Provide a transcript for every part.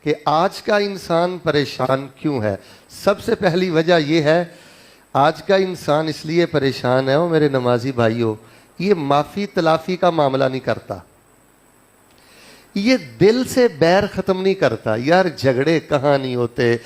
کہ آج کا انسان پریشان کیوں ہے؟ سب سے پہلی وجہ یہ ہے، آج کا انسان اس لیے پریشان ہے وہ میرے نمازی بھائیوں، یہ معافی تلافی کا معاملہ نہیں کرتا، یہ دل سے بیر ختم نہیں کرتا۔ یار جھگڑے کہاں نہیں ہوتے،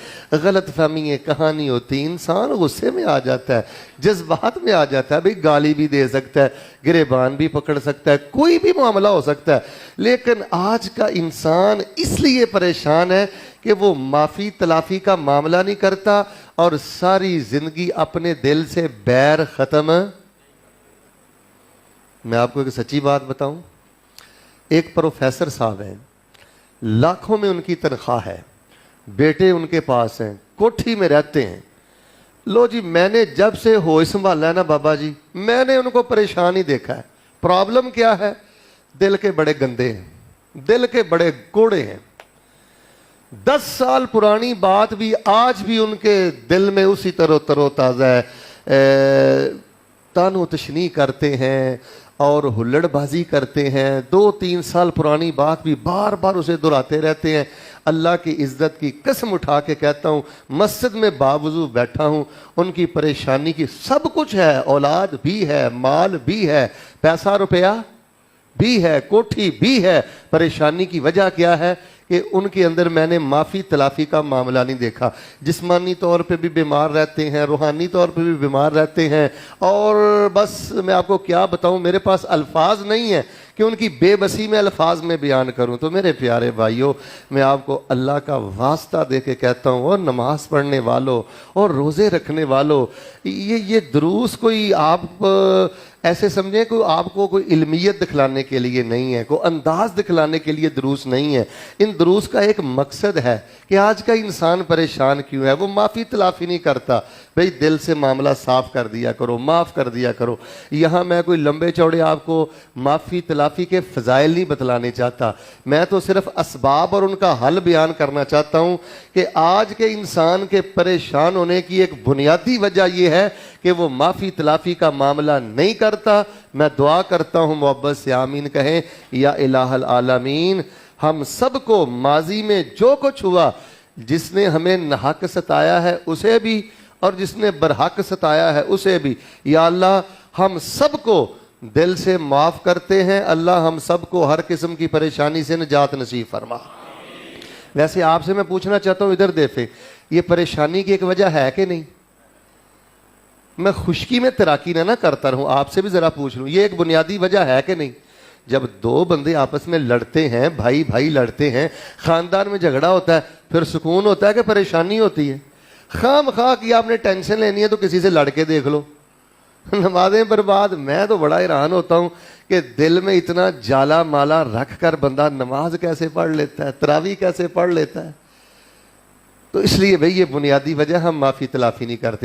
غلط فہمیاں کہاں نہیں ہوتی، انسان غصے میں آ جاتا ہے، جذبات میں آ جاتا ہے، بھئی گالی بھی دے سکتا ہے، گریبان بھی پکڑ سکتا ہے، کوئی بھی معاملہ ہو سکتا ہے، لیکن آج کا انسان اس لیے پریشان ہے کہ وہ معافی تلافی کا معاملہ نہیں کرتا اور ساری زندگی اپنے دل سے بیر ختم۔ میں آپ کو ایک سچی بات بتاؤں، ایک پروفیسر صاحب ہیں، لاکھوں میں ان کی تنخواہ ہے، بیٹے ان کے پاس ہیں، کوٹھی میں رہتے ہیں۔ لو جی، میں نے جب سے ہوش سنبھالا ہے نا بابا جی، میں نے ان کو پریشان ہی دیکھا ہے۔ پرابلم کیا ہے؟ دل کے بڑے گندے ہیں، دل کے بڑے کوڑے ہیں۔ 10 سال پرانی بات بھی آج بھی ان کے دل میں اسی طرح تر و تازہ ہے، تان و تشنیع کرتے ہیں اور ہلڑ بازی کرتے ہیں۔ 2-3 سال پرانی بات بھی بار بار اسے دہراتے رہتے ہیں۔ اللہ کی عزت کی قسم اٹھا کے کہتا ہوں، مسجد میں باوضو بیٹھا ہوں، ان کی پریشانی کی سب کچھ ہے، اولاد بھی ہے، مال بھی ہے، پیسہ روپیہ بھی ہے، کوٹھی بھی ہے۔ پریشانی کی وجہ کیا ہے کہ ان کے اندر میں نے معافی تلافی کا معاملہ نہیں دیکھا۔ جسمانی طور پہ بھی بیمار رہتے ہیں، روحانی طور پہ بھی بیمار رہتے ہیں، اور بس میں آپ کو کیا بتاؤں، میرے پاس الفاظ نہیں ہیں کہ ان کی بے بسی میں الفاظ میں بیان کروں۔ تو میرے پیارے بھائیوں، میں آپ کو اللہ کا واسطہ دے کے کہتا ہوں، اور نماز پڑھنے والوں اور روزے رکھنے والوں، یہ دروس کوئی آپ ایسے سمجھیں کوئی آپ کو کوئی علمیت دکھلانے کے لیے نہیں ہے، کوئی انداز دکھلانے کے لیے دروس نہیں ہے۔ ان دروس کا ایک مقصد ہے کہ آج کا انسان پریشان کیوں ہے، وہ معافی تلافی نہیں کرتا۔ بھئی دل سے معاملہ صاف کر دیا کرو، معاف کر دیا کرو۔ یہاں میں کوئی لمبے چوڑے آپ کو معافی تلافی کے فضائل نہیں بتلانے چاہتا، میں تو صرف اسباب اور ان کا حل بیان کرنا چاہتا ہوں کہ آج کے انسان کے پریشان ہونے کی ایک بنیادی وجہ یہ ہے کہ وہ معافی تلافی کا معاملہ نہیں کرتا۔ میں دعا کرتا ہوں، محبت سے آمین کہیں۔ یا الہ العالمین، ہم سب کو ماضی میں جو کچھ ہوا، جس نے ہمیں ناحق ستایا ہے اسے بھی اور جس نے برحق ستایا ہے اسے بھی، یا اللہ ہم سب کو دل سے معاف کرتے ہیں۔ اللہ ہم سب کو ہر قسم کی پریشانی سے نجات نصیب فرما۔ ویسے آپ سے میں پوچھنا چاہتا ہوں، ادھر دیکھیں، یہ پریشانی کی ایک وجہ ہے کہ نہیں؟ میں خشکی میں تیراکی نہ کرتا رہوں، آپ سے بھی ذرا پوچھ لوں، یہ ایک بنیادی وجہ ہے کہ نہیں؟ جب دو بندے آپس میں لڑتے ہیں، بھائی بھائی لڑتے ہیں، خاندان میں جھگڑا ہوتا ہے، پھر سکون ہوتا ہے کہ پریشانی ہوتی ہے؟ خواہ مخواہ کی آپ نے ٹینشن لینی ہے تو کسی سے لڑ کے دیکھ لو، نمازیں برباد۔ میں تو بڑا حیران ہوتا ہوں کہ دل میں اتنا جالا مالا رکھ کر بندہ نماز کیسے پڑھ لیتا ہے، تراویح کیسے پڑھ لیتا ہے۔ تو اس لیے بھئی یہ بنیادی وجہ، ہم معافی تلافی نہیں کرتے۔